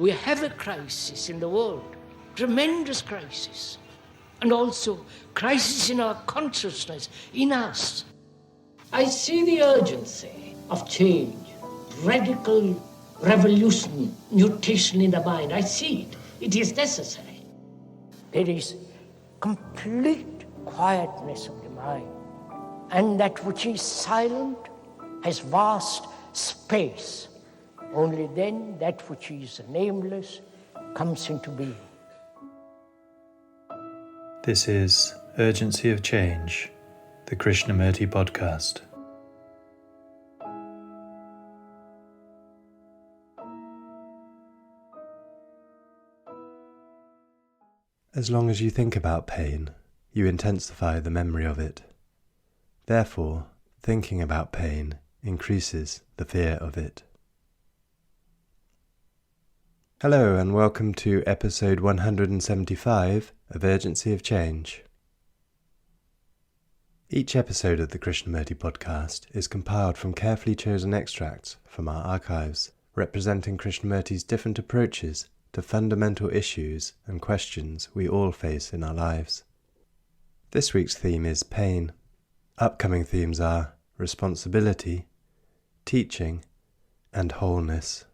we have a crisis in the world, tremendous crisis, and also crisis in our consciousness, in us. I see the urgency of change, radical revolution, mutation in the mind. I see it. It is necessary. There is complete quietness of the mind, and that which is silent has vast space. Only then that which is nameless comes into being. This is Urgency of Change, the Krishnamurti podcast. As long as you think about pain, you intensify the memory of it. Therefore, thinking about pain increases the fear of it. Hello and welcome to episode 175 of Urgency of Change. Each episode of the Krishnamurti podcast is compiled from carefully chosen extracts from our archives, representing Krishnamurti's different approaches to fundamental issues and questions we all face in our lives. This week's theme is pain. Upcoming themes are responsibility, teaching, and wholeness.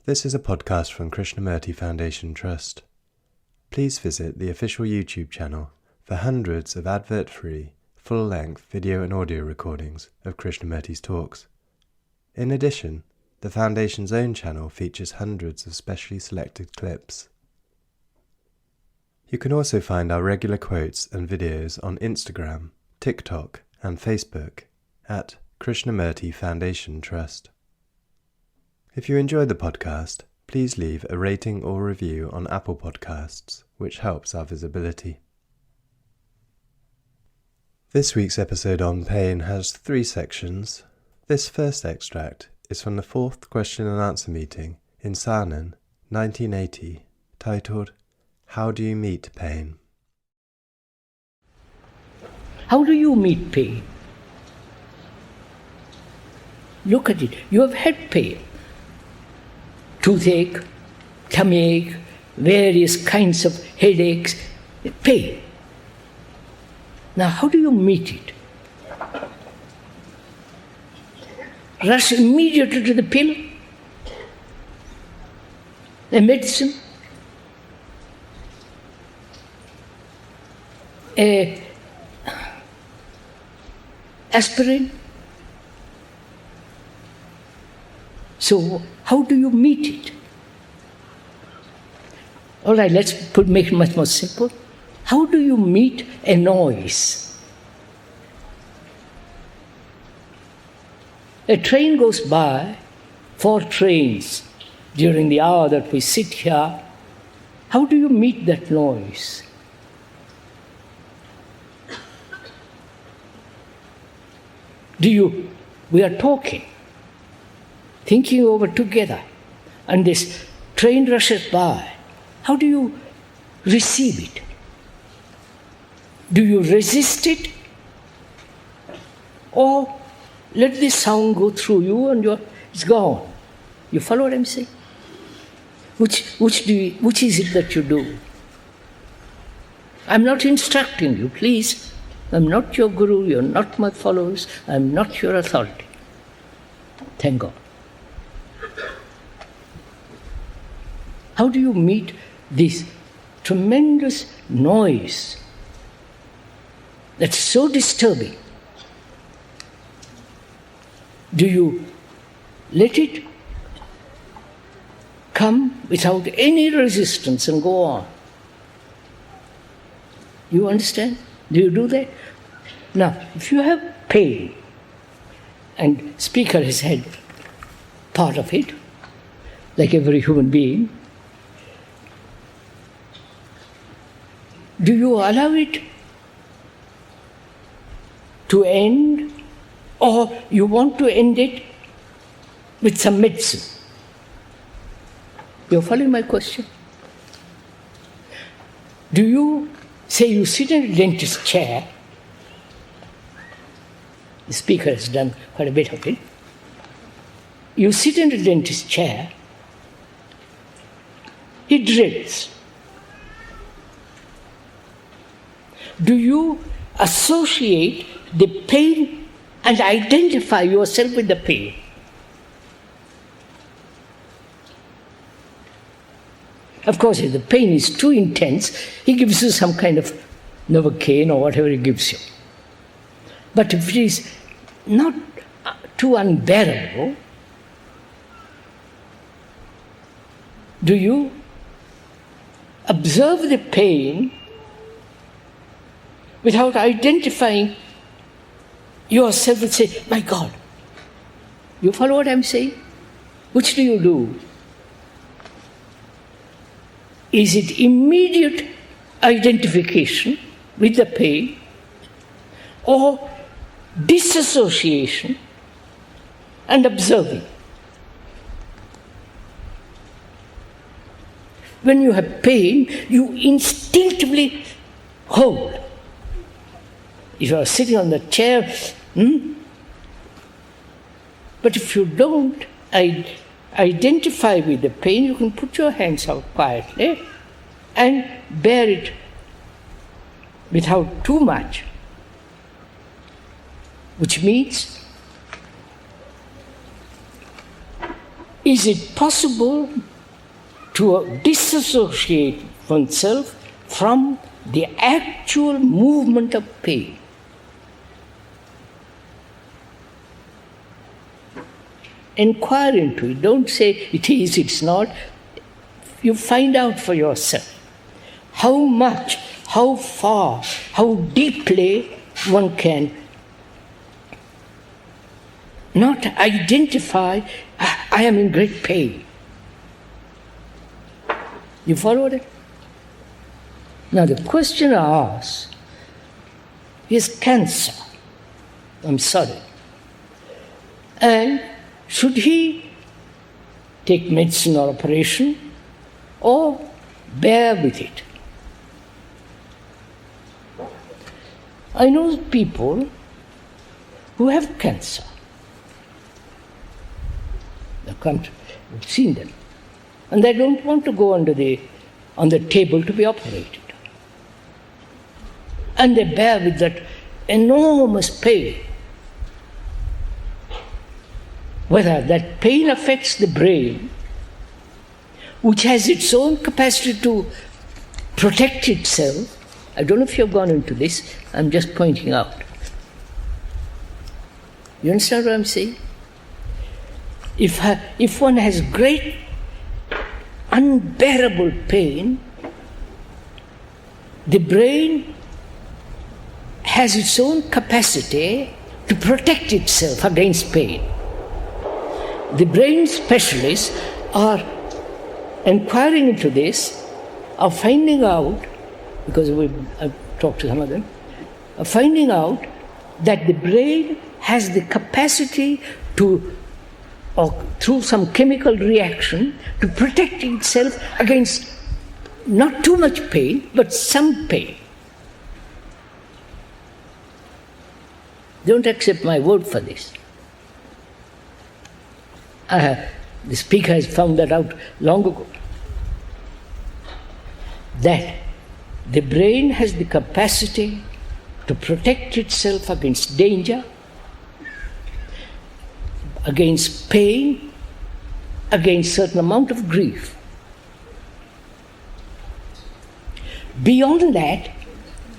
This is a podcast from Krishnamurti Foundation Trust. Please visit the official YouTube channel for hundreds of advert-free, full-length video and audio recordings of Krishnamurti's talks. In addition, the Foundation's own channel features hundreds of specially selected clips. You can also find our regular quotes and videos on Instagram, TikTok, and Facebook at Krishnamurti Foundation Trust. If you enjoyed the podcast, please leave a rating or review on Apple Podcasts, which helps our visibility. This week's episode on pain has 3 sections. This first extract is from the 4th question and answer meeting in Saanen, 1980, titled, How Do You Meet Pain? How do you meet pain? Look at it. You have had pain. Toothache, tummy ache, various kinds of headaches, pain. Now, how do you meet it? Rush immediately to the pill, the medicine, aspirin. So, how do you meet it? All right, let's make it much more simple. How do you meet a noise? A train goes by, 4 trains during the hour that we sit here. How do you meet that noise? We are talking, thinking over together, and this train rushes by. How do you receive it? Do you resist it? Or let this sound go through you and it's gone? You follow what I'm saying? Which is it that you do? I'm not instructing you, please. I'm not your guru, you're not my followers, I'm not your authority. Thank God. How do you meet this tremendous noise that's so disturbing? Do you let it come without any resistance and go on? You understand? Do you do that? Now, if you have pain, and speaker has had part of it, like every human being, do you allow it to end, or you want to end it with some medicine? You're following my question? Do you say you sit in a dentist's chair? The speaker has done quite a bit of it. you sit in a dentist's chair, he drills. Do you associate the pain and identify yourself with the pain? Of course, if the pain is too intense, he gives you some kind of Novocaine or whatever he gives you. But if it is not too unbearable, do you observe the pain without identifying yourself and say, my God? You follow what I'm saying? Which do you do? Is it immediate identification with the pain or disassociation and observing? When you have pain, you instinctively hold. If you are sitting on the chair, but if you don't identify with the pain, you can put your hands out quietly and bear it without too much. Which means, is it possible to disassociate oneself from the actual movement of pain? Inquire into it. Don't say it is, it's not. You find out for yourself how much, how far, how deeply one can not identify, I am in great pain. You follow it? Now the question I ask is cancer. I'm sorry. And should he take medicine or operation or bear with it? I know people who have cancer. I've seen them. And they don't want to go on the table to be operated. And they bear with that enormous pain. Whether that pain affects the brain, which has its own capacity to protect itself. I don't know if you've gone into this, I'm just pointing out. You understand what I'm saying? If one has great, unbearable pain, the brain has its own capacity to protect itself against pain. The brain specialists are inquiring into this, are finding out, because I've talked to some of them, are finding out that the brain has the capacity to, or through some chemical reaction, to protect itself against not too much pain, but some pain. Don't accept my word for this. The speaker has found that out long ago. That the brain has the capacity to protect itself against danger, against pain, against certain amount of grief. Beyond that,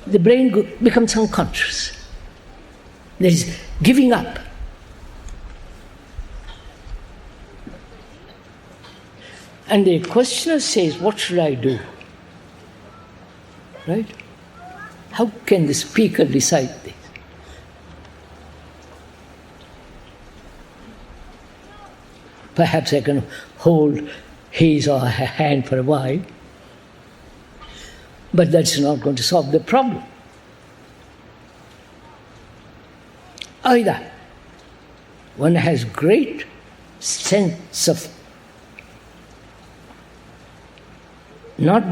the brain becomes unconscious. There is giving up. And the questioner says, what should I do? Right? How can the speaker decide this? Perhaps I can hold his or her hand for a while, but that's not going to solve the problem. Either one has great sense of not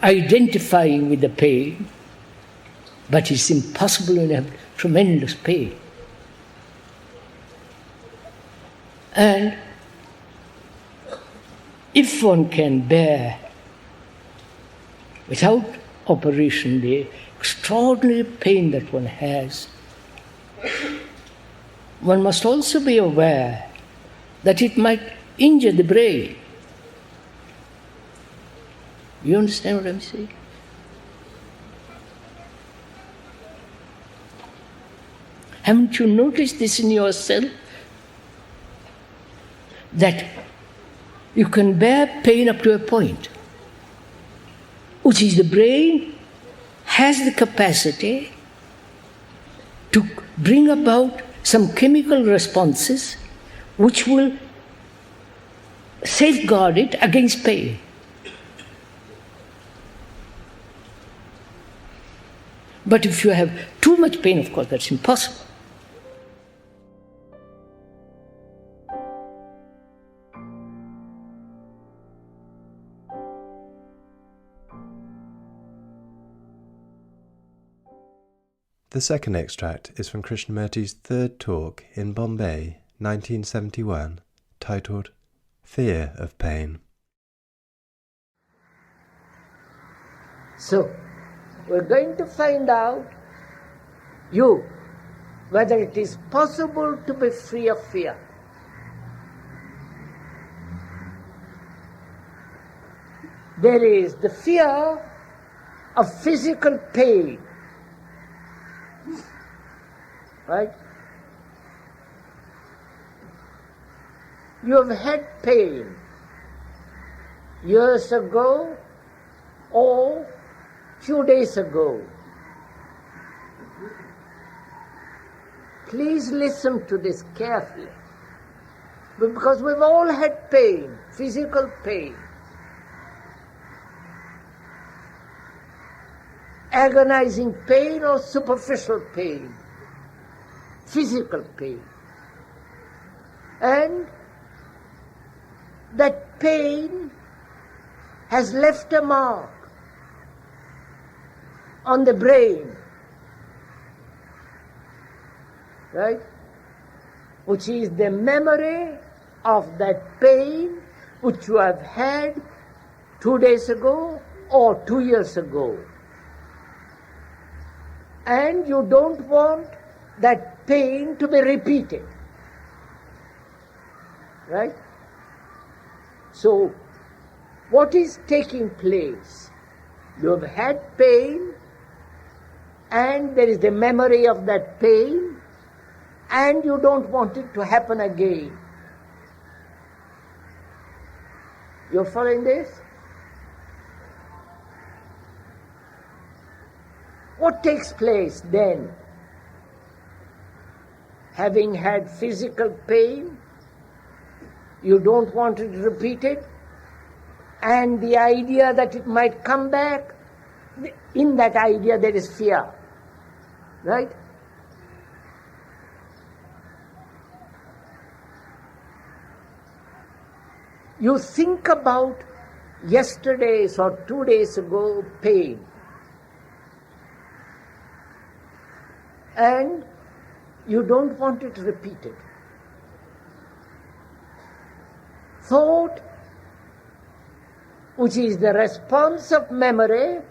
identifying with the pain, but it's impossible to have tremendous pain. And if one can bear without operation the extraordinary pain that one has, one must also be aware that it might injure the brain. You understand what I'm saying? Haven't you noticed this in yourself? That you can bear pain up to a point, which is the brain has the capacity to bring about some chemical responses which will safeguard it against pain. But if you have too much pain, of course, that's impossible. The second extract is from Krishnamurti's third talk in Bombay, 1971, titled Fear of Pain. So, we're going to find out, whether it is possible to be free of fear. There is the fear of physical pain, right? You have had pain years ago or few days ago. Please listen to this carefully, because we've all had pain, physical pain, agonizing pain or superficial pain, physical pain. And that pain has left a mark on the brain, right? Which is the memory of that pain which you have had 2 days ago or 2 years ago. And you don't want that pain to be repeated, right? So, what is taking place? You have had pain, and there is the memory of that pain, and you don't want it to happen again. You're following this? What takes place then? Having had physical pain, you don't want it repeated, and the idea that it might come back, in that idea there is fear, right? You think about yesterday's or 2 days ago pain, and you don't want it repeated. Thought, which is the response of memory,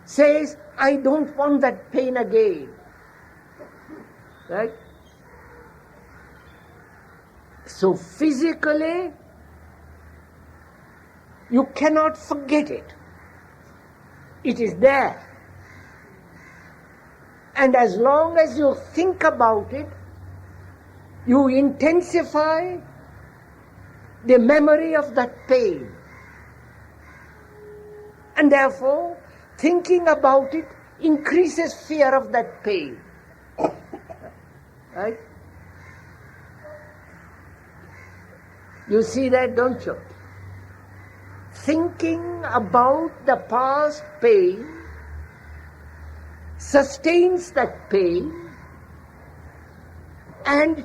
says, I don't want that pain again. Right? So physically, you cannot forget it. It is there. And as long as you think about it, you intensify the memory of that pain. And therefore, thinking about it increases fear of that pain. Right? You see that, don't you? Thinking about the past pain sustains that pain, and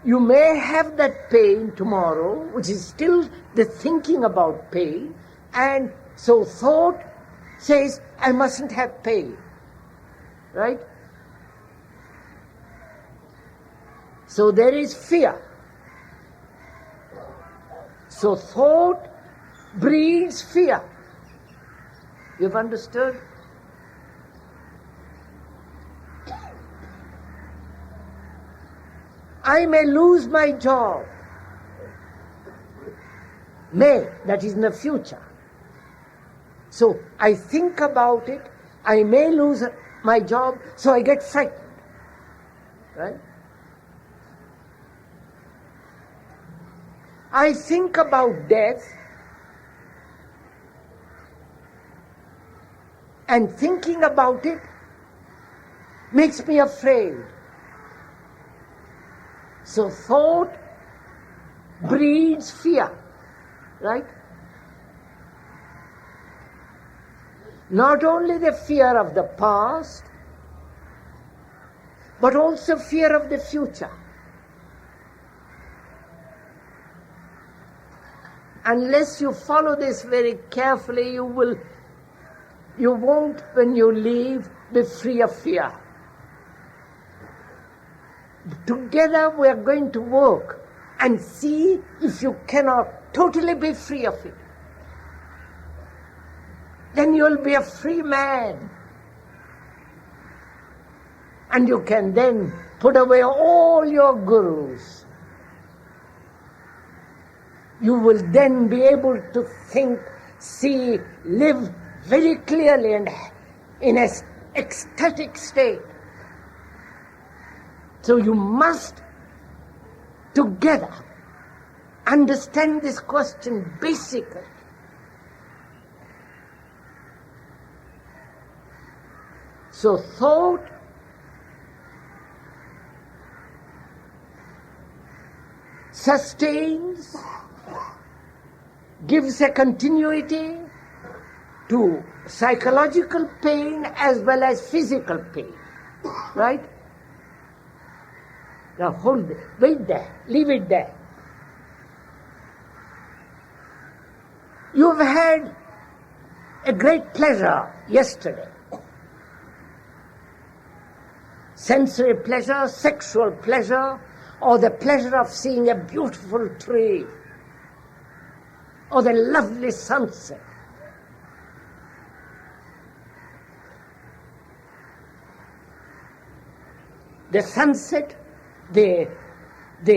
you may have that pain tomorrow, which is still the thinking about pain, and so thought says, I mustn't have pain. Right? So there is fear. So thought breeds fear. You've understood? I may lose my job. May, that is in the future. So I think about it, I may lose my job, so I get frightened. Right? I think about death, and thinking about it makes me afraid. So thought breeds fear, right? Not only the fear of the past, but also fear of the future. Unless you follow this very carefully, you won't, when you leave, be free of fear. Together we are going to work and see if you cannot totally be free of it. Then you will be a free man. And you can then put away all your gurus. You will then be able to think, see, live very clearly and in an ecstatic state. So you must together understand this question basically. So thought sustains, gives a continuity to psychological pain as well as physical pain, right? Now hold it, wait there, leave it there. You've had a great pleasure yesterday. Sensory pleasure, sexual pleasure, or the pleasure of seeing a beautiful tree, or the lovely sunset. The sunset, the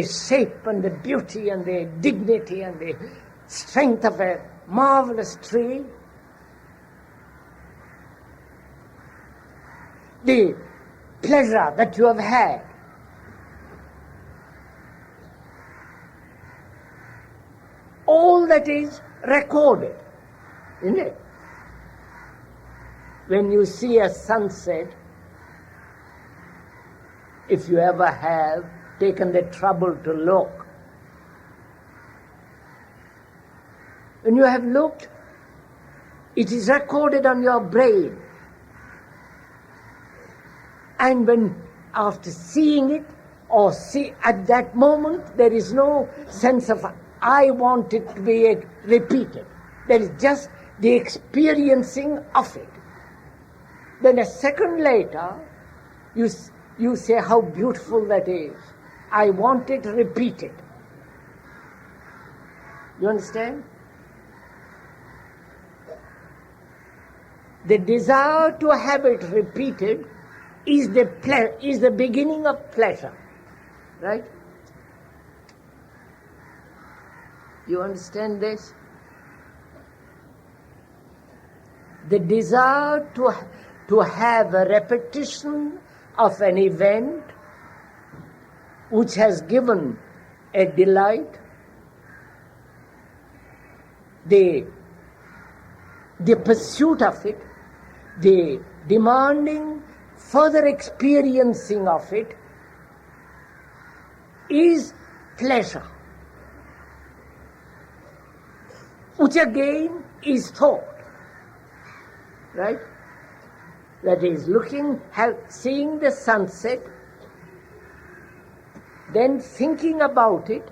shape and the beauty and the dignity and the strength of a marvelous tree, the pleasure that you have had, all that is recorded, isn't it? When you see a sunset, if you ever have taken the trouble to look, when you have looked, it is recorded on your brain. And when after seeing it, or see at that moment, there is no sense of I want it to be repeated. There is just the experiencing of it. Then a second later, you say how beautiful that is. I want it repeated. You understand? The desire to have it repeated is the beginning of pleasure, right? You understand this? The desire to have a repetition of an event which has given a delight, the pursuit of it, the demanding further experiencing of it is pleasure, which again is thought, right? That is seeing the sunset, then thinking about it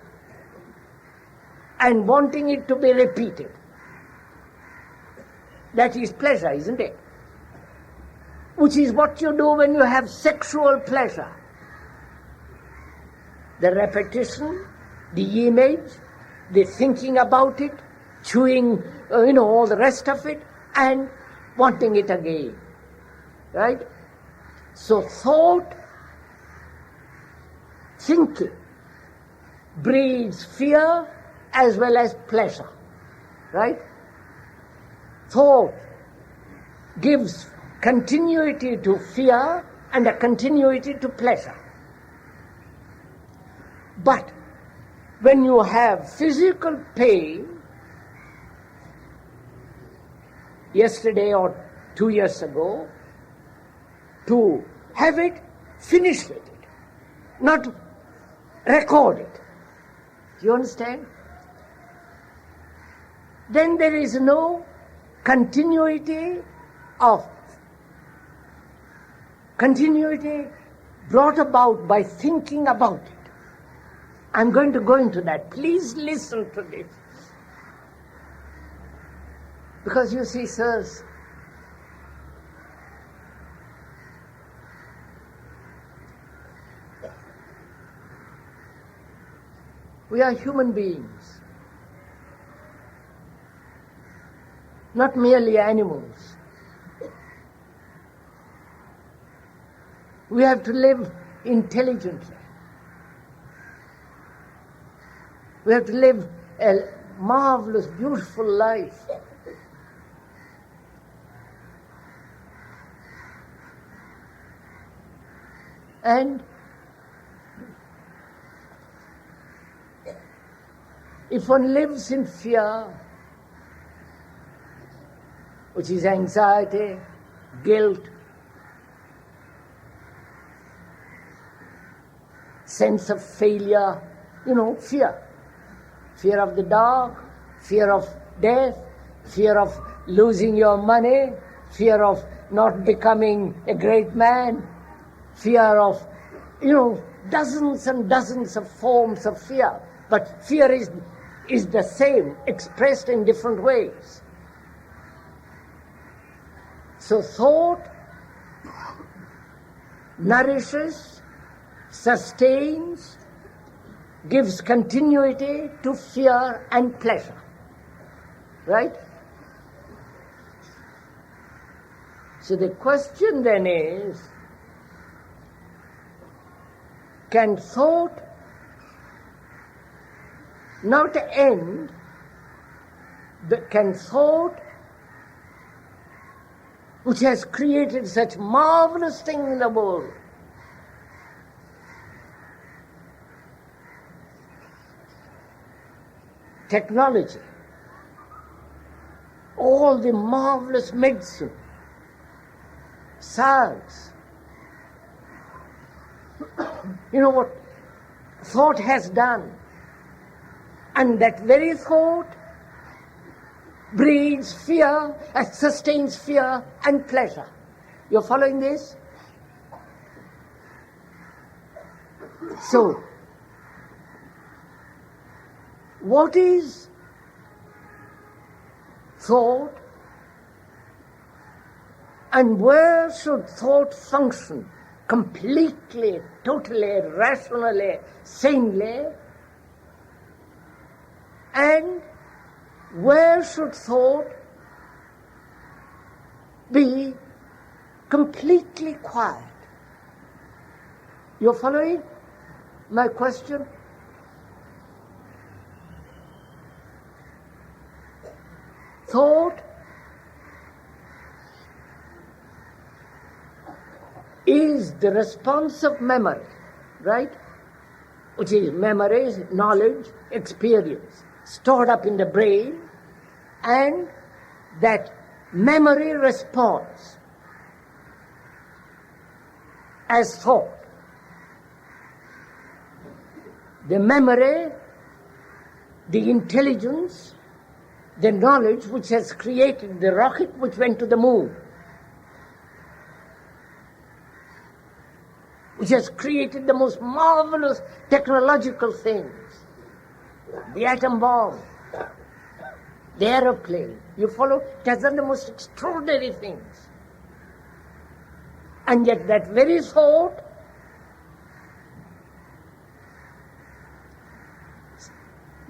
and wanting it to be repeated. That is pleasure, isn't it? Which is what you do when you have sexual pleasure. The repetition, the image, the thinking about it, chewing, all the rest of it, and wanting it again. Right? So thought, thinking, breeds fear as well as pleasure. Right? Thought gives continuity to fear and a continuity to pleasure. But when you have physical pain, yesterday or 2 years ago, to have it, finish with it, not record it. Do you understand? Then there is no continuity brought about by thinking about it. I'm going to go into that. Please listen to this. Because you see, sirs, we are human beings, not merely animals. We have to live intelligently. We have to live a marvelous, beautiful life. And if one lives in fear, which is anxiety, guilt, sense of failure, fear. Fear of the dark, fear of death, fear of losing your money, fear of not becoming a great man, fear of, dozens and dozens of forms of fear. But fear is the same, expressed in different ways. So thought nourishes, sustains, gives continuity to fear and pleasure. Right? So the question then is, can thought not end, but can thought, which has created such marvelous thing in the world, technology, all the marvelous medicine, science, what thought has done, and that very thought breeds fear, sustains fear and pleasure. You're following this? So, what is thought, and where should thought function completely, totally, rationally, sanely, and where should thought be completely quiet? You're following my question? Thought is the response of memory, right? Which is memory, knowledge, experience, stored up in the brain, and that memory responds as thought. The memory, the intelligence, the knowledge which has created the rocket which went to the moon, which has created the most marvelous technological things, the atom bomb, the aeroplane. You follow? It has done the most extraordinary things. And yet that very thought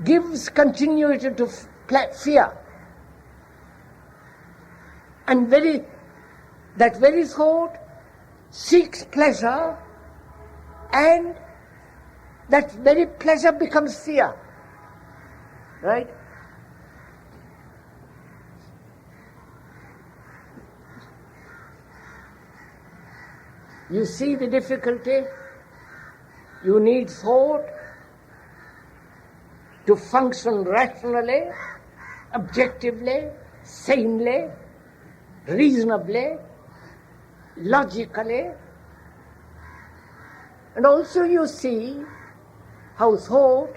gives continuity to fear. And that very thought seeks pleasure, and that very pleasure becomes fear. Right? You see the difficulty? You need thought to function rationally, objectively, sanely, reasonably, logically. And also you see how thought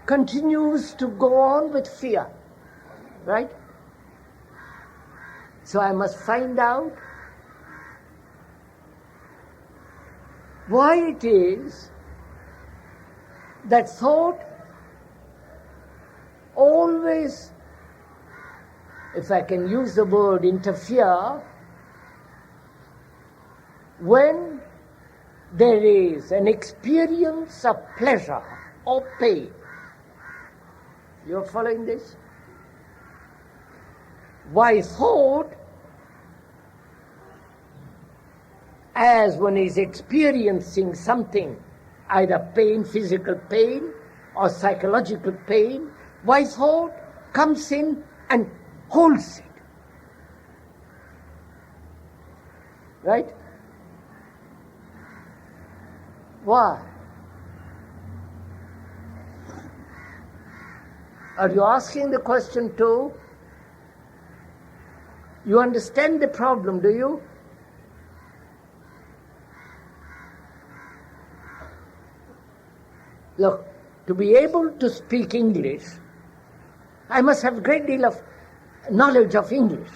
continues to go on with fear. Right? So I must find out why it is that thought always, if I can use the word interfere, when there is an experience of pleasure or pain. You're following this? Why thought, as one is experiencing something, either pain, physical pain, or psychological pain, why thought comes in and holds it. Right? Why? Are you asking the question too? You understand the problem, do you? Look, to be able to speak English, I must have a great deal of knowledge of English.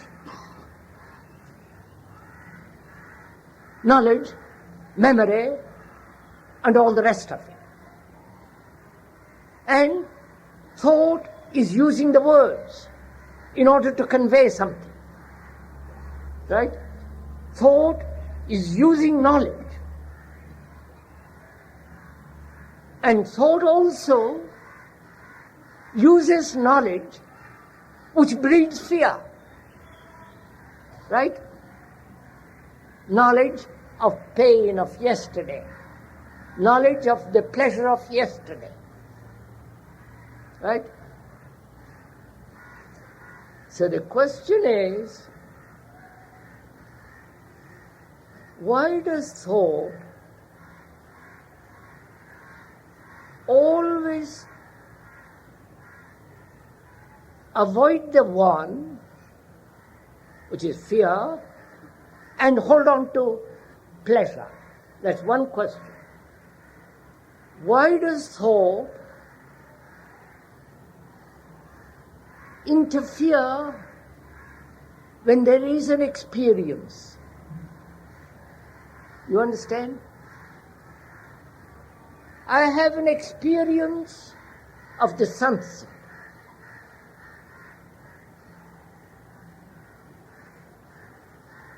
Knowledge, memory, and all the rest of it. And thought is using the words in order to convey something. Right? Thought is using knowledge. And thought also uses knowledge which breeds fear. Right? Knowledge of pain of yesterday. Knowledge of the pleasure of yesterday. Right? So the question is, why does thought always avoid the one, which is fear, and hold on to pleasure? That's one question. Why does thought interfere when there is an experience? You understand? I have an experience of the sunset.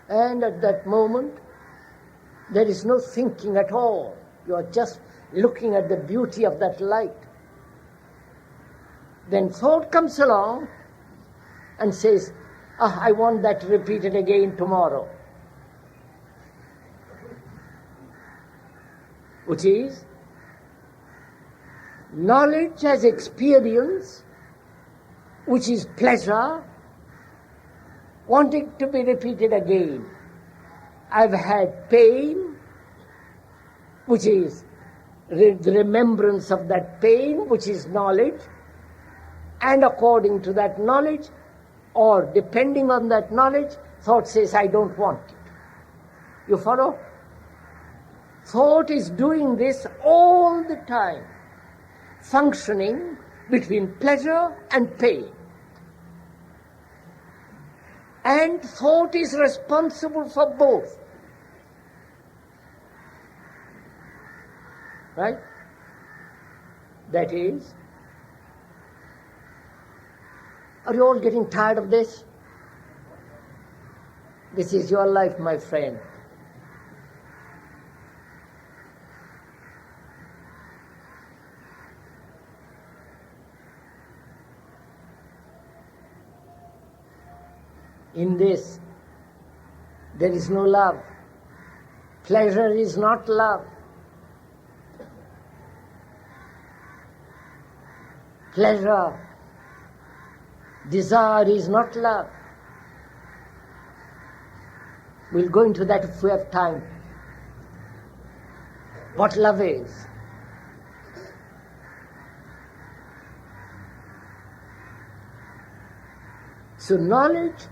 And at that moment, there is no thinking at all. You are just looking at the beauty of that light. Then thought comes along and says, I want that repeated again tomorrow. Which is, knowledge as experience, which is pleasure, wanting to be repeated again. I've had pain, which is the remembrance of that pain, which is knowledge, and according to that knowledge, or depending on that knowledge, thought says, I don't want it. You follow? Thought is doing this all the time, functioning between pleasure and pain. And thought is responsible for both. Right? That is, are you all getting tired of this? This is your life, my friend. In this, there is no love. Pleasure is not love. Pleasure, desire is not love. We'll go into that if we have time. What love is. So knowledge,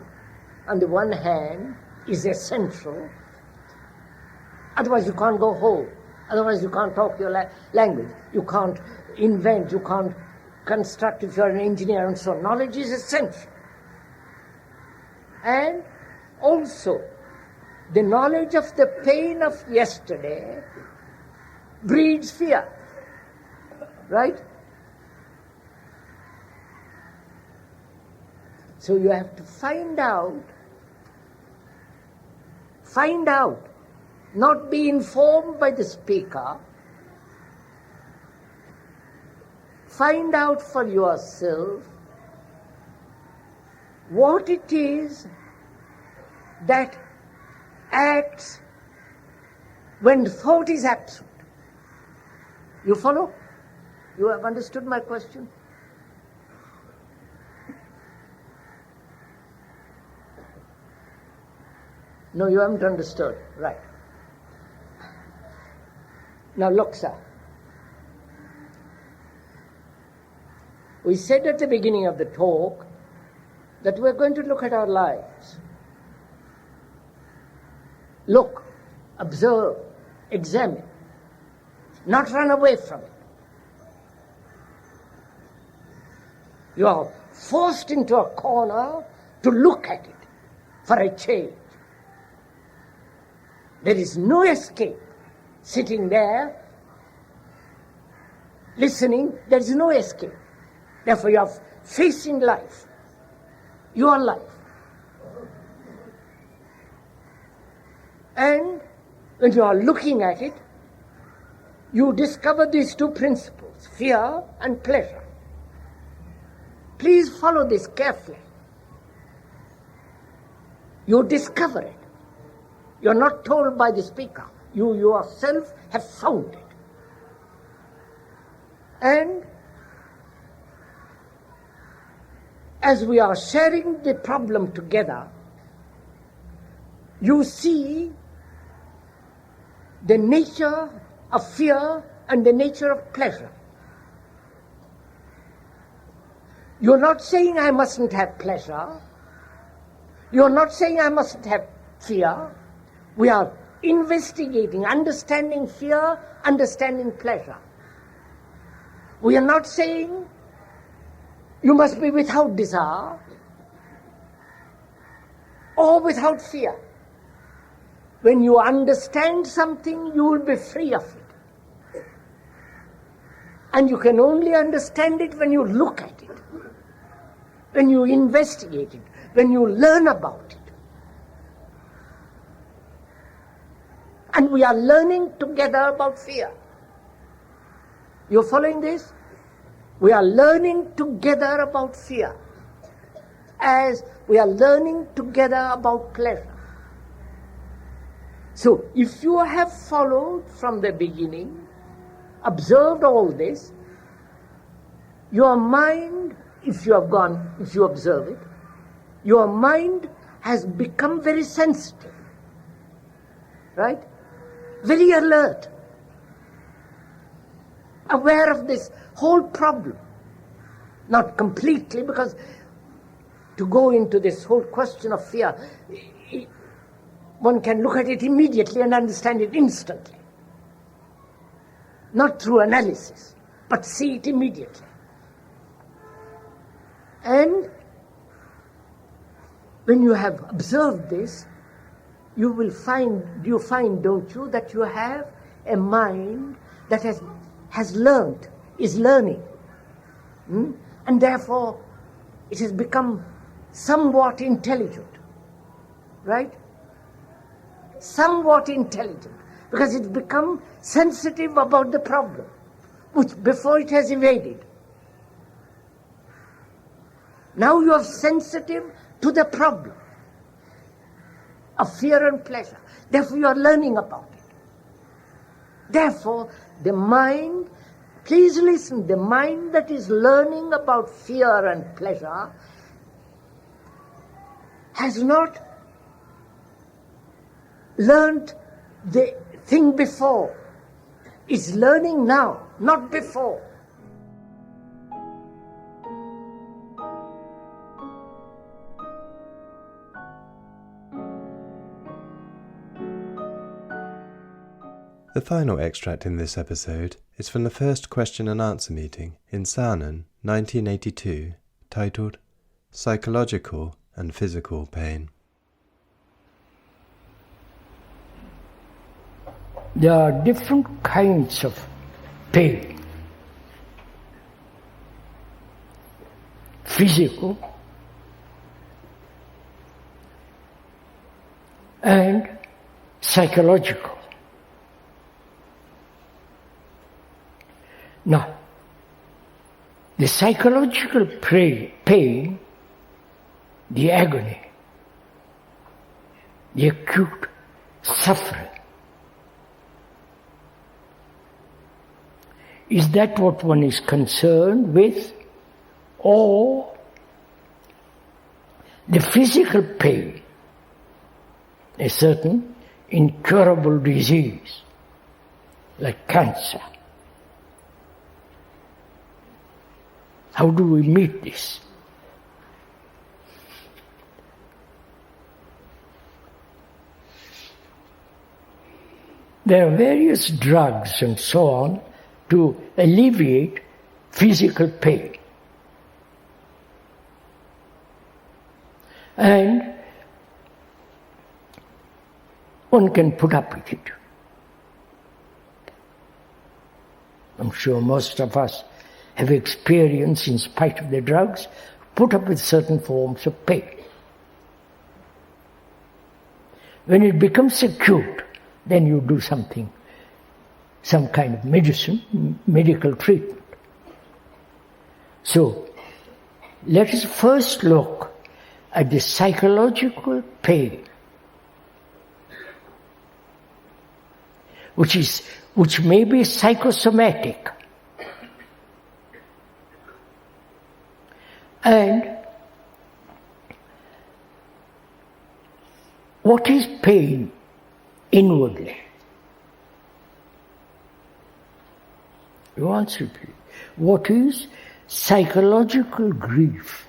on the one hand, is essential. Otherwise you can't go home. Otherwise you can't talk your language. You can't invent. You can't construct if you're an engineer and so on. Knowledge is essential. And also, the knowledge of the pain of yesterday breeds fear. Right? So you have to find out, not be informed by the speaker, find out for yourself what it is that acts when thought is absent. You follow? You have understood my question? No, you haven't understood. Right. Now look, sir. We said at the beginning of the talk that we're going to look at our lives. Look, observe, examine, not run away from it. You are forced into a corner to look at it for a change. There is no escape. Sitting there, listening, there is no escape. Therefore you are facing life, your life. And when you are looking at it, you discover these two principles, fear and pleasure. Please follow this carefully. You discover it. You are not told by the speaker. You yourself have found it. And as we are sharing the problem together, you see the nature of fear and the nature of pleasure. You're not saying I mustn't have pleasure. You're not saying I mustn't have fear. We are investigating, understanding fear, understanding pleasure. We are not saying you must be without desire or without fear. When you understand something, you will be free of it. And you can only understand it when you look at it, when you investigate it, when you learn about it. And we are learning together about fear. You're following this? We are learning together about fear, as we are learning together about pleasure. So, if you have followed from the beginning, observed all this, your mind, if you observe it, your mind has become very sensitive, right? Very alert, aware of this whole problem. Not completely, because to go into this whole question of fear, one can look at it immediately and understand it instantly. Not through analysis, but see it immediately. And when you have observed this, you find, don't you, that you have a mind that has learned, is learning. And therefore, it has become somewhat intelligent. Right? Somewhat intelligent. Because it's become sensitive about the problem, which before it has evaded. Now you are sensitive to the problem. of fear and pleasure. Therefore, you are learning about it. Therefore, the mind, please listen, the mind that is learning about fear and pleasure has not learned the thing before. It's learning now, not before. The final extract in this episode is from the first question and answer meeting in Saanen, 1982, titled Psychological and Physical Pain. There are different kinds of pain. Physical and psychological. Now, the psychological pain, the agony, the acute suffering, is that what one is concerned with, or the physical pain, a certain incurable disease like cancer? How do we meet this? There are various drugs and so on to alleviate physical pain. And one can put up with it. I'm sure most of us have experienced, in spite of the drugs, put up with certain forms of pain. When it becomes acute, then you do something, some kind of medicine, medical treatment. So, let us first look at the psychological pain, which may be psychosomatic. And what is pain inwardly? You answer, please. What is psychological grief?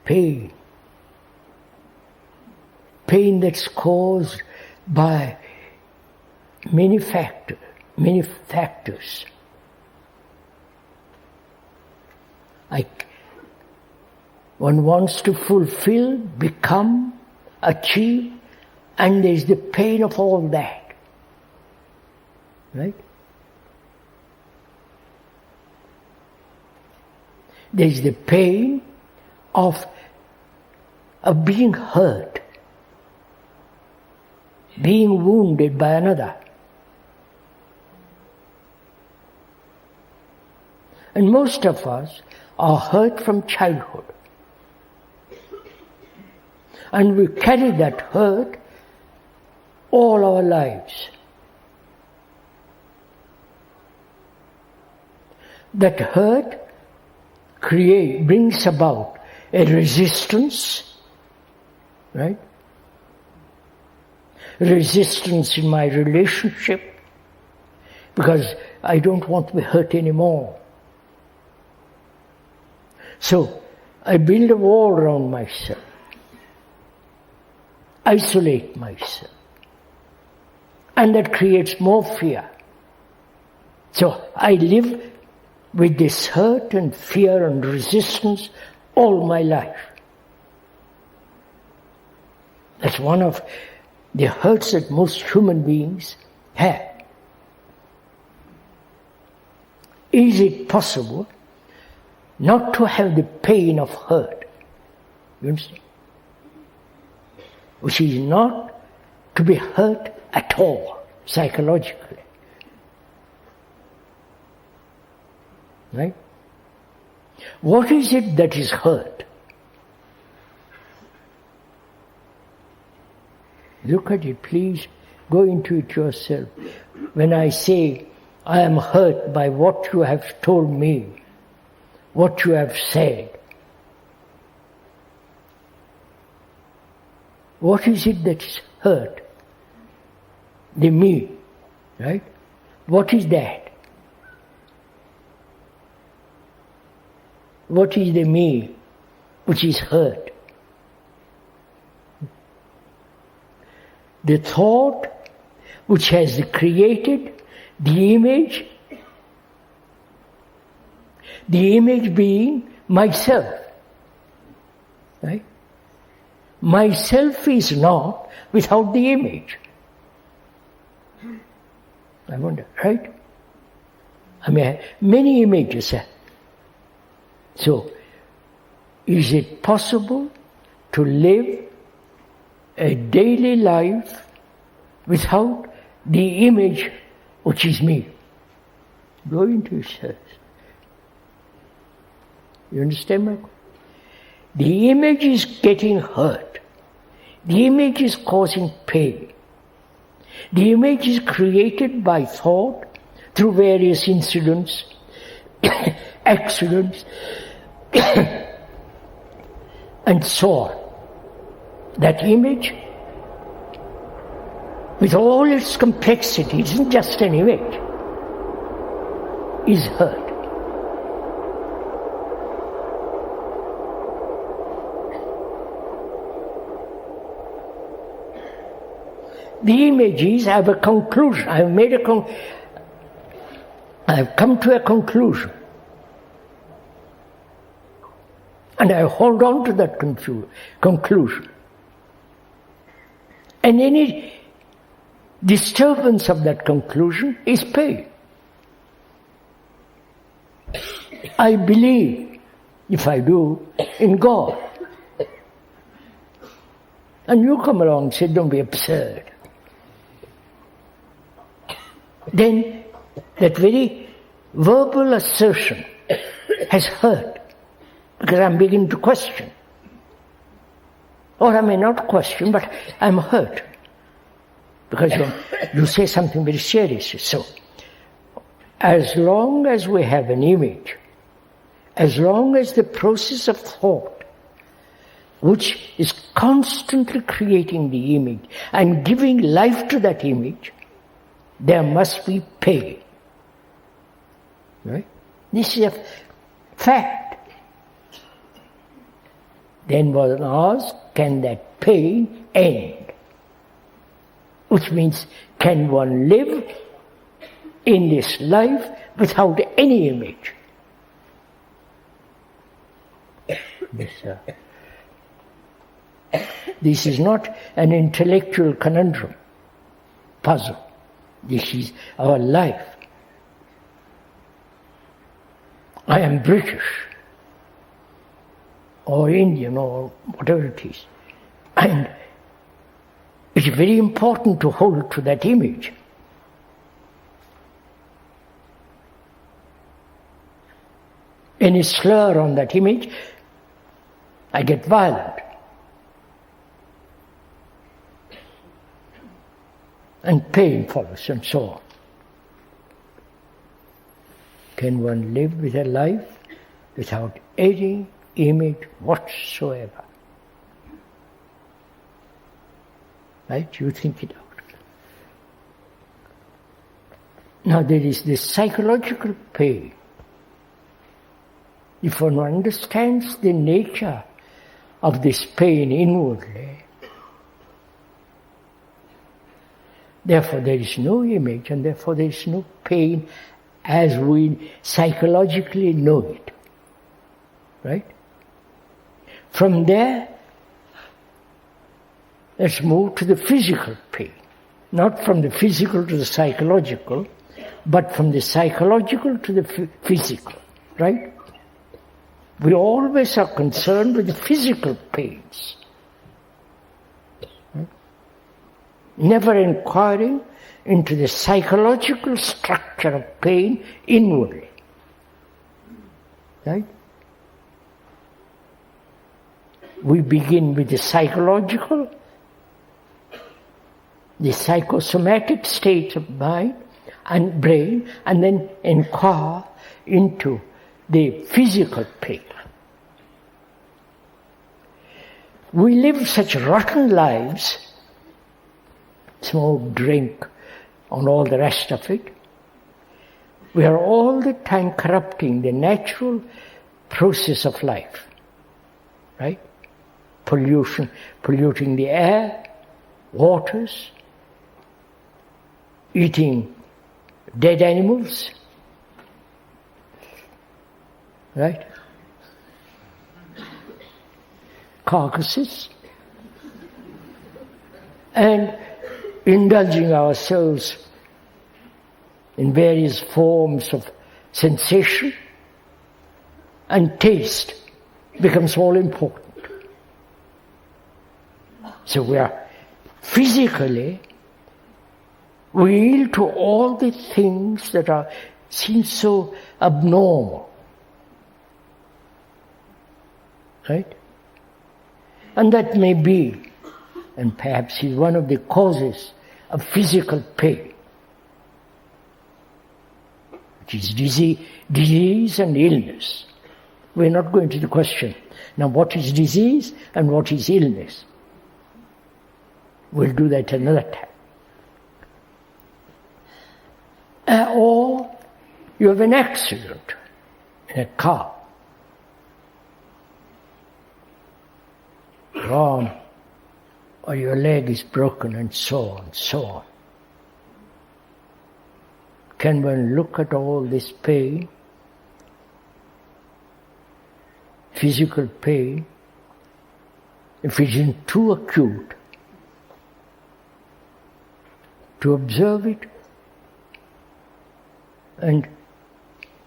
Pain. Pain that's caused by many factors. Like one wants to fulfill, become, achieve, and there's the pain of all that. Right? There's the pain of being hurt, being wounded by another. And most of us are hurt from childhood. And we carry that hurt all our lives. That hurt brings about a resistance, right? Resistance in my relationship, because I don't want to be hurt anymore. So I build a wall around myself, isolate myself, and that creates more fear. So I live with this hurt and fear and resistance all my life. That's one of the hurts that most human beings have. Is it possible not to have the pain of hurt? You understand? Which is not to be hurt at all, psychologically. Right? What is it that is hurt? Look at it, please. Go into it yourself. When I say, I am hurt by what you have told me, what you have said, what is it that is hurt? The me, right? What is that? What is the me which is hurt? The thought which has created the image being myself, right? Myself is not without the image. I wonder, right? I mean, many images. So, is it possible to live a daily life without the image which is me? Go into yourself. You understand me? The image is getting hurt. The image is causing pain. The image is created by thought through various incidents, accidents, and so on. That image, with all its complexity, it isn't just an image, is hurt. The images have a conclusion. I have come to a conclusion. And I hold on to that conclusion. And any disturbance of that conclusion is pain. I believe, if I do, in God. And you come along and say, don't be absurd. Then that very verbal assertion has hurt, because I'm beginning to question. Or I may not question, but I'm hurt. Because you say something very serious. So, as long as we have an image, as long as the process of thought, which is constantly creating the image and giving life to that image, there must be pain. Right? This is a fact. Then one asks, can that pain end? Which means, can one live in this life without any image? This is not an intellectual conundrum, puzzle. This is our life. I am British, or Indian, or whatever it is. And it's very important to hold to that image. Any slur on that image, I get violent. And pain follows, and so on. Can one live with a life without any image whatsoever? Right? You think it out. Now there is this psychological pain. If one understands the nature of this pain inwardly, therefore there is no image, and therefore there is no pain as we psychologically know it. Right? From there, let's move to the physical pain. Not from the physical to the psychological, but from the psychological to the physical. Right? We always are concerned with the physical pains. Right? Never inquiring into the psychological structure of pain inwardly. Right? We begin with the psychological, the psychosomatic states of mind and brain, and then inquire into the physical pain. We live such rotten lives, smoke, drink, and all the rest of it. We are all the time corrupting the natural process of life, right? Polluting the air, waters, eating dead animals, right? Carcasses, and indulging ourselves in various forms of sensation, and taste becomes all important. So we are physically, we yield to all the things that seem so abnormal, right? And that may be, and perhaps is one of the causes of physical pain, which is disease and illness. We're not going to the question, now what is disease and what is illness? We'll do that another time. Or you have an accident in a car. Your arm or your leg is broken, and so on, so on. Can one look at all this pain, physical pain, if it isn't too acute, to observe it and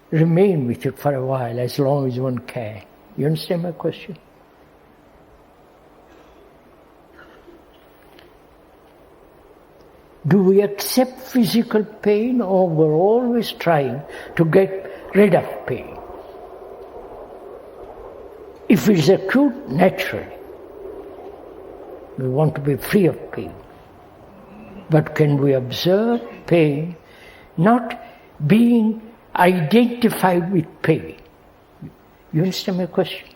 remain with it for a while, as long as one can? You understand my question? Do we accept physical pain, or we're always trying to get rid of pain? If it is acute, naturally, we want to be free of pain. But can we observe pain not being identified with pain? You understand my question?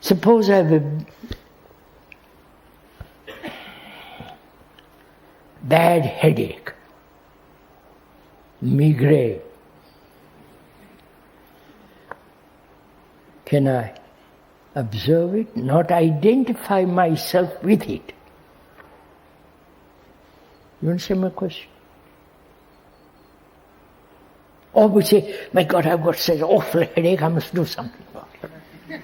Suppose I have a bad headache, migraine. Can I observe it, not identify myself with it? You understand my question? Or we say, my God, I've got such an awful headache, I must do something about it.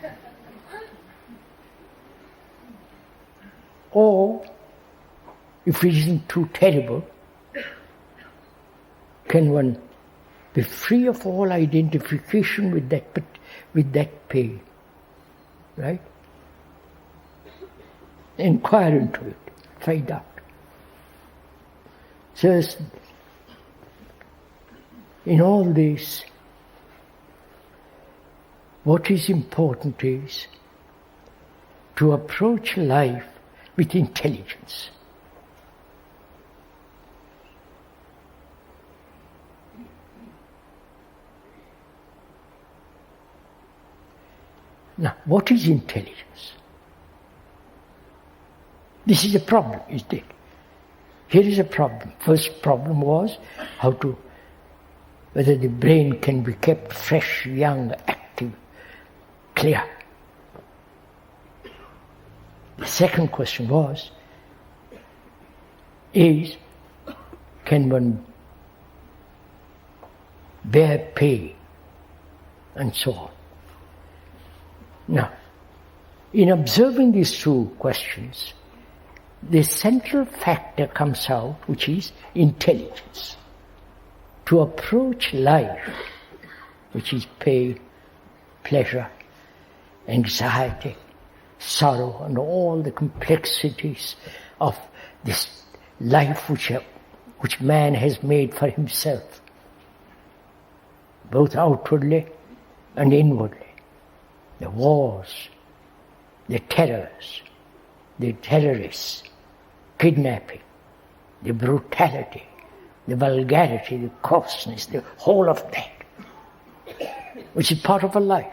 Or, if it isn't too terrible, can one be free of all identification with that pain? Right? Inquire into it, find out. So, in all this, what is important is to approach life with intelligence. Now, what is intelligence? This is a problem, isn't it? Here is a problem. First problem was whether the brain can be kept fresh, young, active, clear. The second question can one bear pain, and so on. Now, in observing these two questions, the central factor comes out, which is intelligence. To approach life, which is pain, pleasure, anxiety, sorrow, and all the complexities of this life which man has made for himself, both outwardly and inwardly. The wars, the terrors, the terrorists, kidnapping, the brutality, the vulgarity, the coarseness, the whole of that, which is part of a life.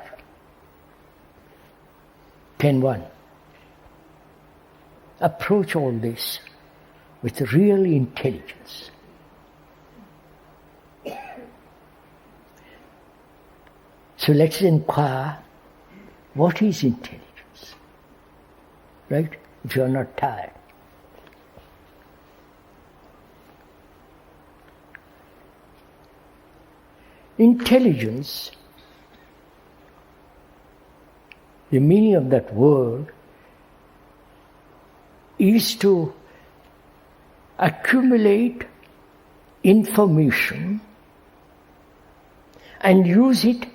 10.1. Approach all this with real intelligence. So let's inquire, what is intelligence? Right? If you are not tired. Intelligence, the meaning of that word is to accumulate information and use it,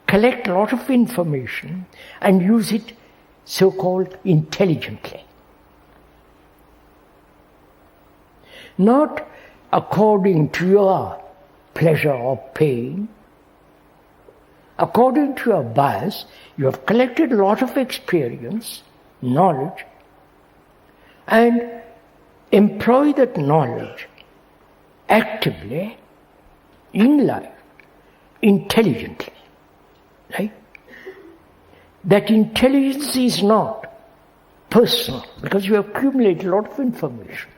collect a lot of information and use it so-called intelligently. Not according to your pleasure or pain. According to your bias, you have collected a lot of experience, knowledge, and employ that knowledge actively in life, intelligently. Right? That intelligence is not personal, because you accumulate a lot of information.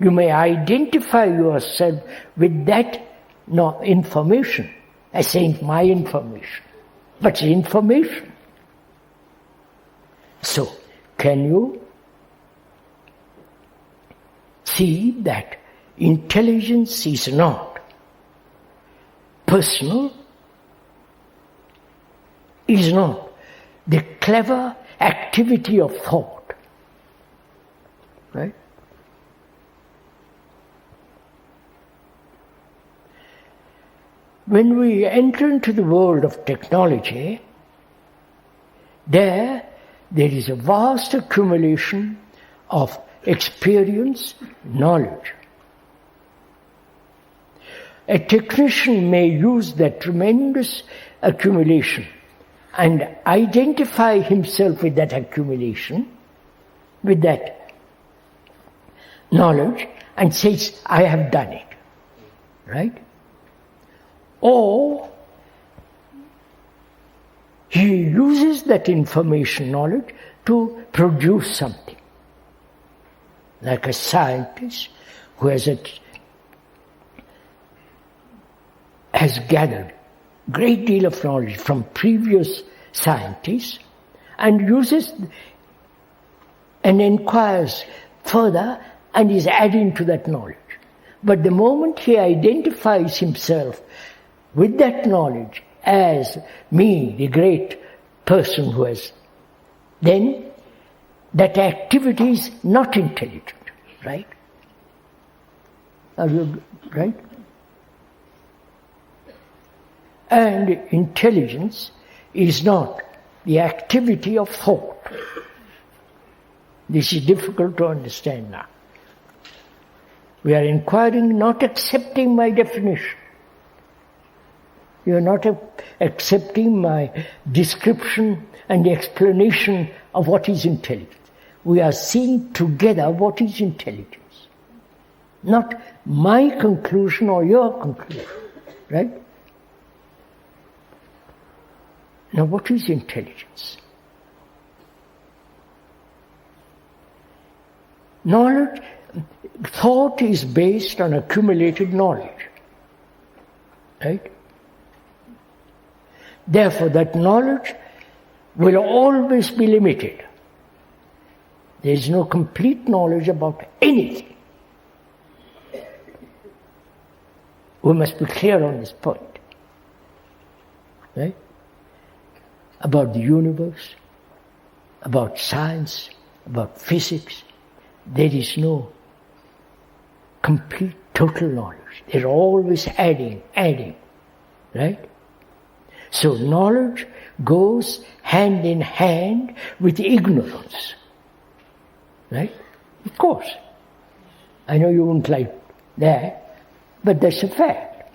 You may identify yourself with that information as saying my information, but it's information. So, can you see that intelligence is not personal, is not the clever activity of thought, right? When we enter into the world of technology, there is a vast accumulation of experience, knowledge. A technician may use that tremendous accumulation and identify himself with that accumulation, with that knowledge, and says, I have done it. Right? Or he uses that information, knowledge, to produce something. Like a scientist who has gathered a great deal of knowledge from previous scientists and uses and inquires further and is adding to that knowledge. But the moment he identifies himself with that knowledge as me, the great person who has, then that activity is not intelligent, right? Are you right? And intelligence is not the activity of thought. This is difficult to understand now. We are inquiring, not accepting my definition. You are not accepting my description and explanation of what is intelligence. We are seeing together what is intelligence. Not my conclusion or your conclusion, right? Now what is intelligence? Knowledge, thought is based on accumulated knowledge, right? Therefore, that knowledge will always be limited. There is no complete knowledge about anything. We must be clear on this point. Right? About the universe, about science, about physics, there is no complete, total knowledge. They're always adding, right? So knowledge goes hand in hand with ignorance, right? Of course. I know you won't like that, but that's a fact.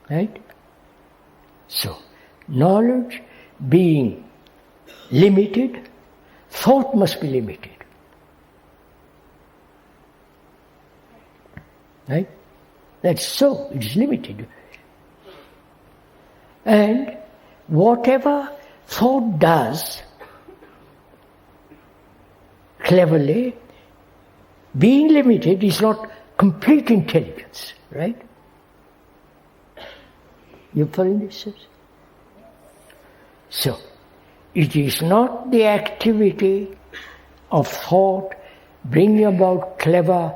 Right? So, knowledge being limited, thought must be limited. Right? That's so, it's limited. And whatever thought does, cleverly, being limited is not complete intelligence, right? You following this? So, it is not the activity of thought bringing about clever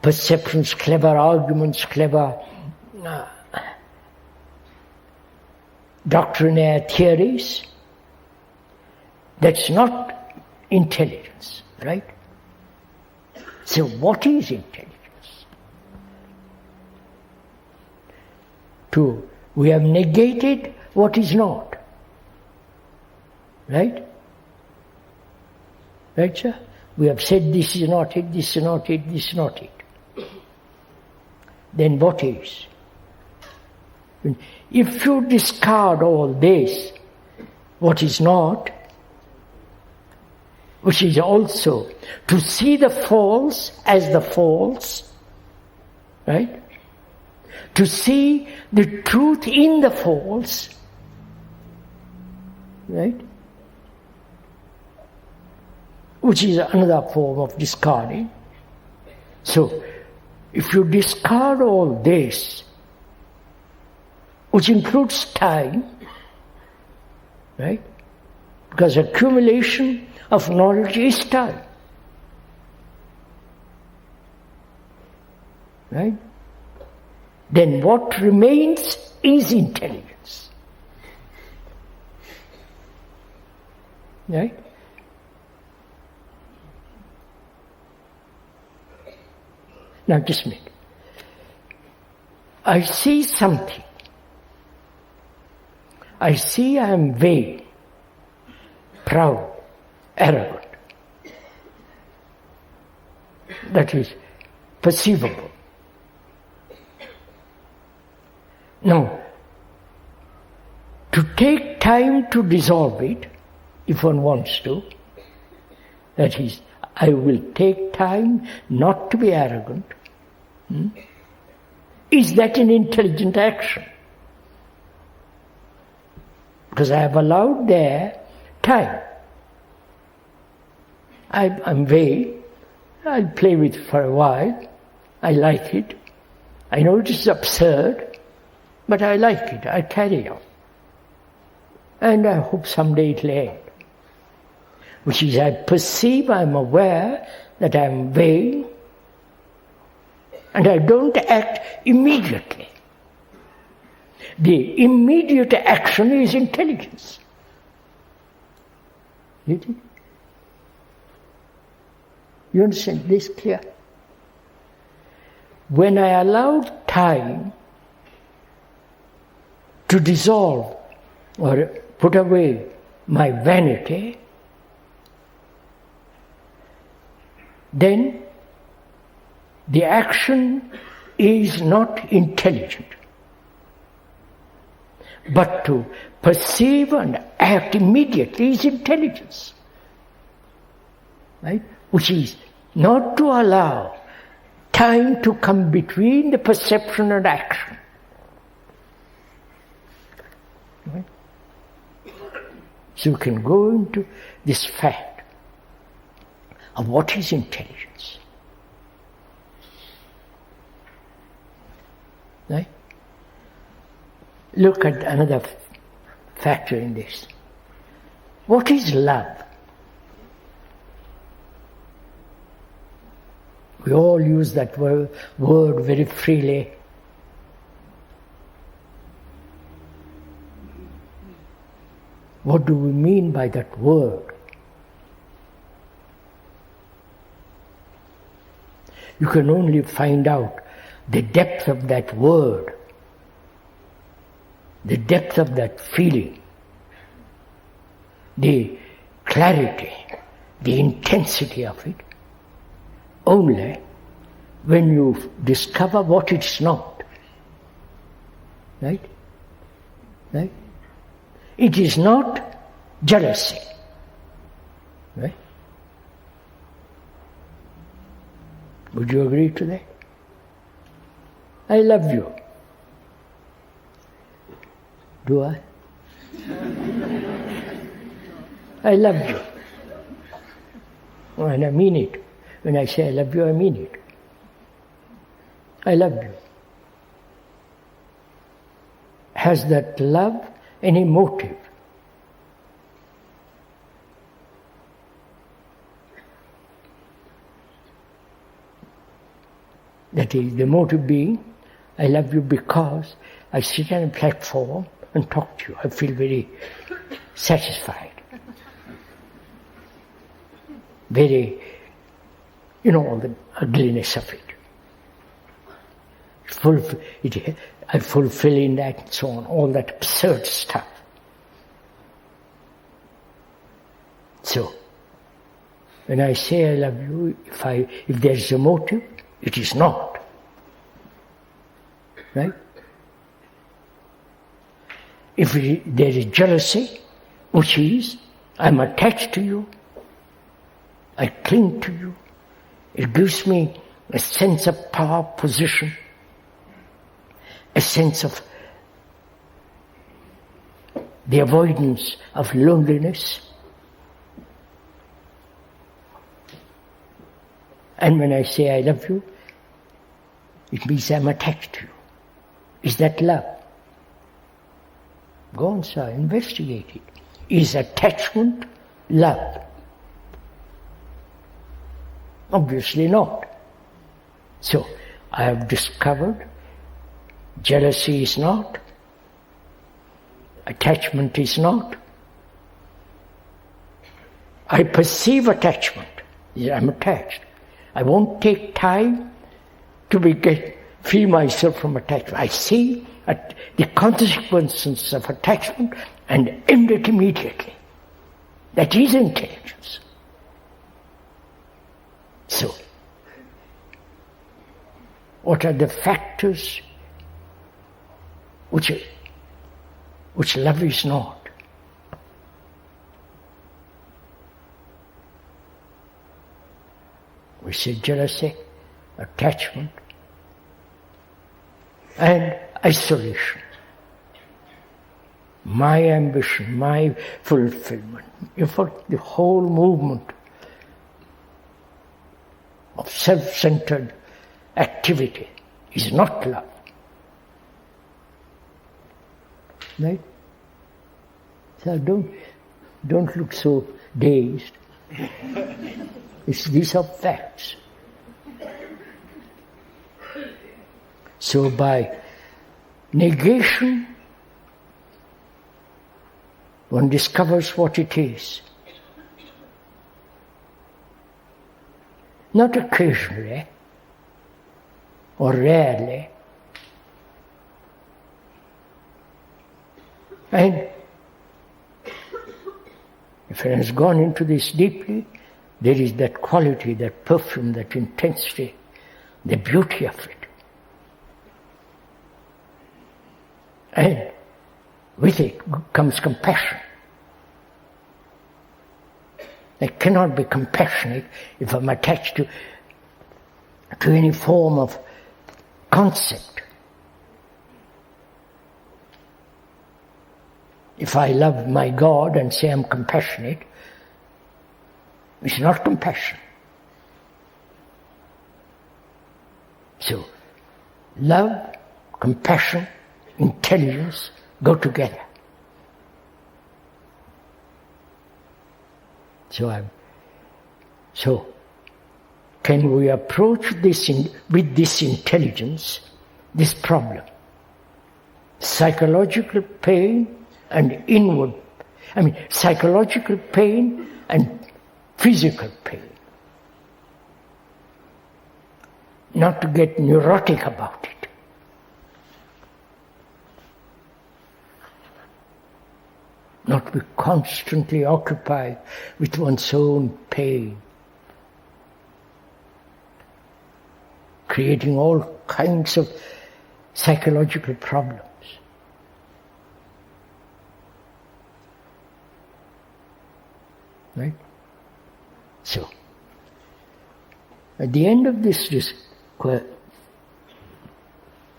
perceptions, clever arguments, clever doctrinaire theories. That's not intelligence, right? So what is intelligence? We have negated what is not. Right? Right, sir? We have said this is not it, this is not it, this is not it. Then what is? If you discard all this, what is not, which is also to see the false as the false, right? To see the truth in the false, right? Which is another form of discarding. So, if you discard all this, which includes time, right? Because accumulation of knowledge is time. Right? Then what remains is intelligence. Right? Now just a minute. I see something. I see I am vain, proud, arrogant. That is perceivable. Now, to take time to dissolve it, if one wants to, that is, I will take time not to be arrogant. Is that an intelligent action? Because I have allowed there time. I'm vain. I'll play with it for a while. I like it. I know it is absurd, but I like it. I carry on. And I hope someday it will end. Which is, I perceive, I'm aware that I'm vain, and I don't act immediately. The immediate action is intelligence. You understand this clear? When I allowed time to dissolve or put away my vanity, then the action is not intelligent. But to perceive and act immediately is intelligence. Right? Which is not to allow time to come between the perception and action. Right? So you can go into this fact of what is intelligence. Right? Look at another factor in this. What is love? We all use that word very freely. What do we mean by that word? You can only find out the depth of that word, the depth of that feeling, the clarity, the intensity of it, only when you discover what it's not. Right? Right? It is not jealousy. Right? Would you agree to that? I love you. Do I? I love you. And I mean it. When I say I love you, I mean it. I love you. Has that love any motive? That is, the motive being, I love you because I sit on a platform and talk to you. I feel very satisfied. Very, all the ugliness of it. I fulfill in that and so on, all that absurd stuff. So, when I say I love you, if there's a motive, it is not. Right? If there is jealousy, which is, I'm attached to you, I cling to you, it gives me a sense of power, position, a sense of the avoidance of loneliness. And when I say I love you, it means I'm attached to you. Is that love? Go on, sir, investigate it. Is attachment love? Obviously not. So, I have discovered jealousy is not, attachment is not. I perceive attachment. I'm attached. I won't take time to free myself from attachment. I see the consequences of attachment and end it immediately. That is intelligence. So, what are the factors which love is not? We say jealousy, attachment, and isolation. My ambition, my fulfillment. In fact, the whole movement of self-centered activity is not love. Right? So don't look so dazed. These are facts. So by negation, one discovers what it is. Not occasionally or rarely. And if one has gone into this deeply, there is that quality, that perfume, that intensity, the beauty of it. And with it comes compassion. I cannot be compassionate if I'm attached to any form of concept. If I love my God and say I'm compassionate, it's not compassion. So, love, compassion, intelligence go together. So, can we approach this with this intelligence, this problem? Psychological pain and psychological pain and physical pain. Not to get neurotic about it. Not to be constantly occupied with one's own pain. Creating all kinds of psychological problems. Right? So, at the end of this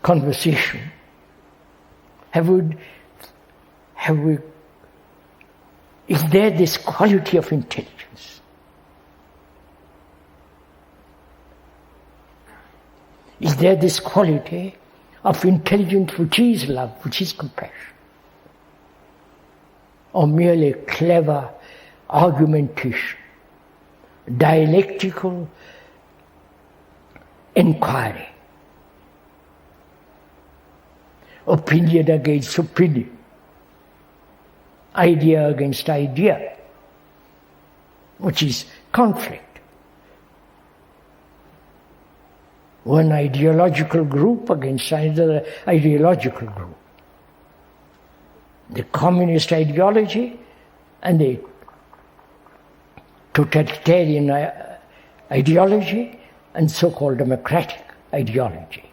conversation, is there this quality of intelligence? Is there this quality of intelligence which is love, which is compassion? Or merely clever argumentation, dialectical inquiry, opinion against opinion, idea against idea, which is conflict. One ideological group against another ideological group. The communist ideology and the totalitarian ideology and so-called democratic ideology.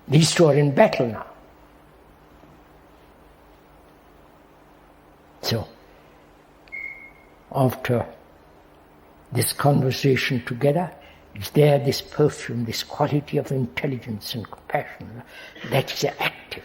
These two are in battle now. So, after this conversation together, is there this perfume, this quality of intelligence and compassion that is active?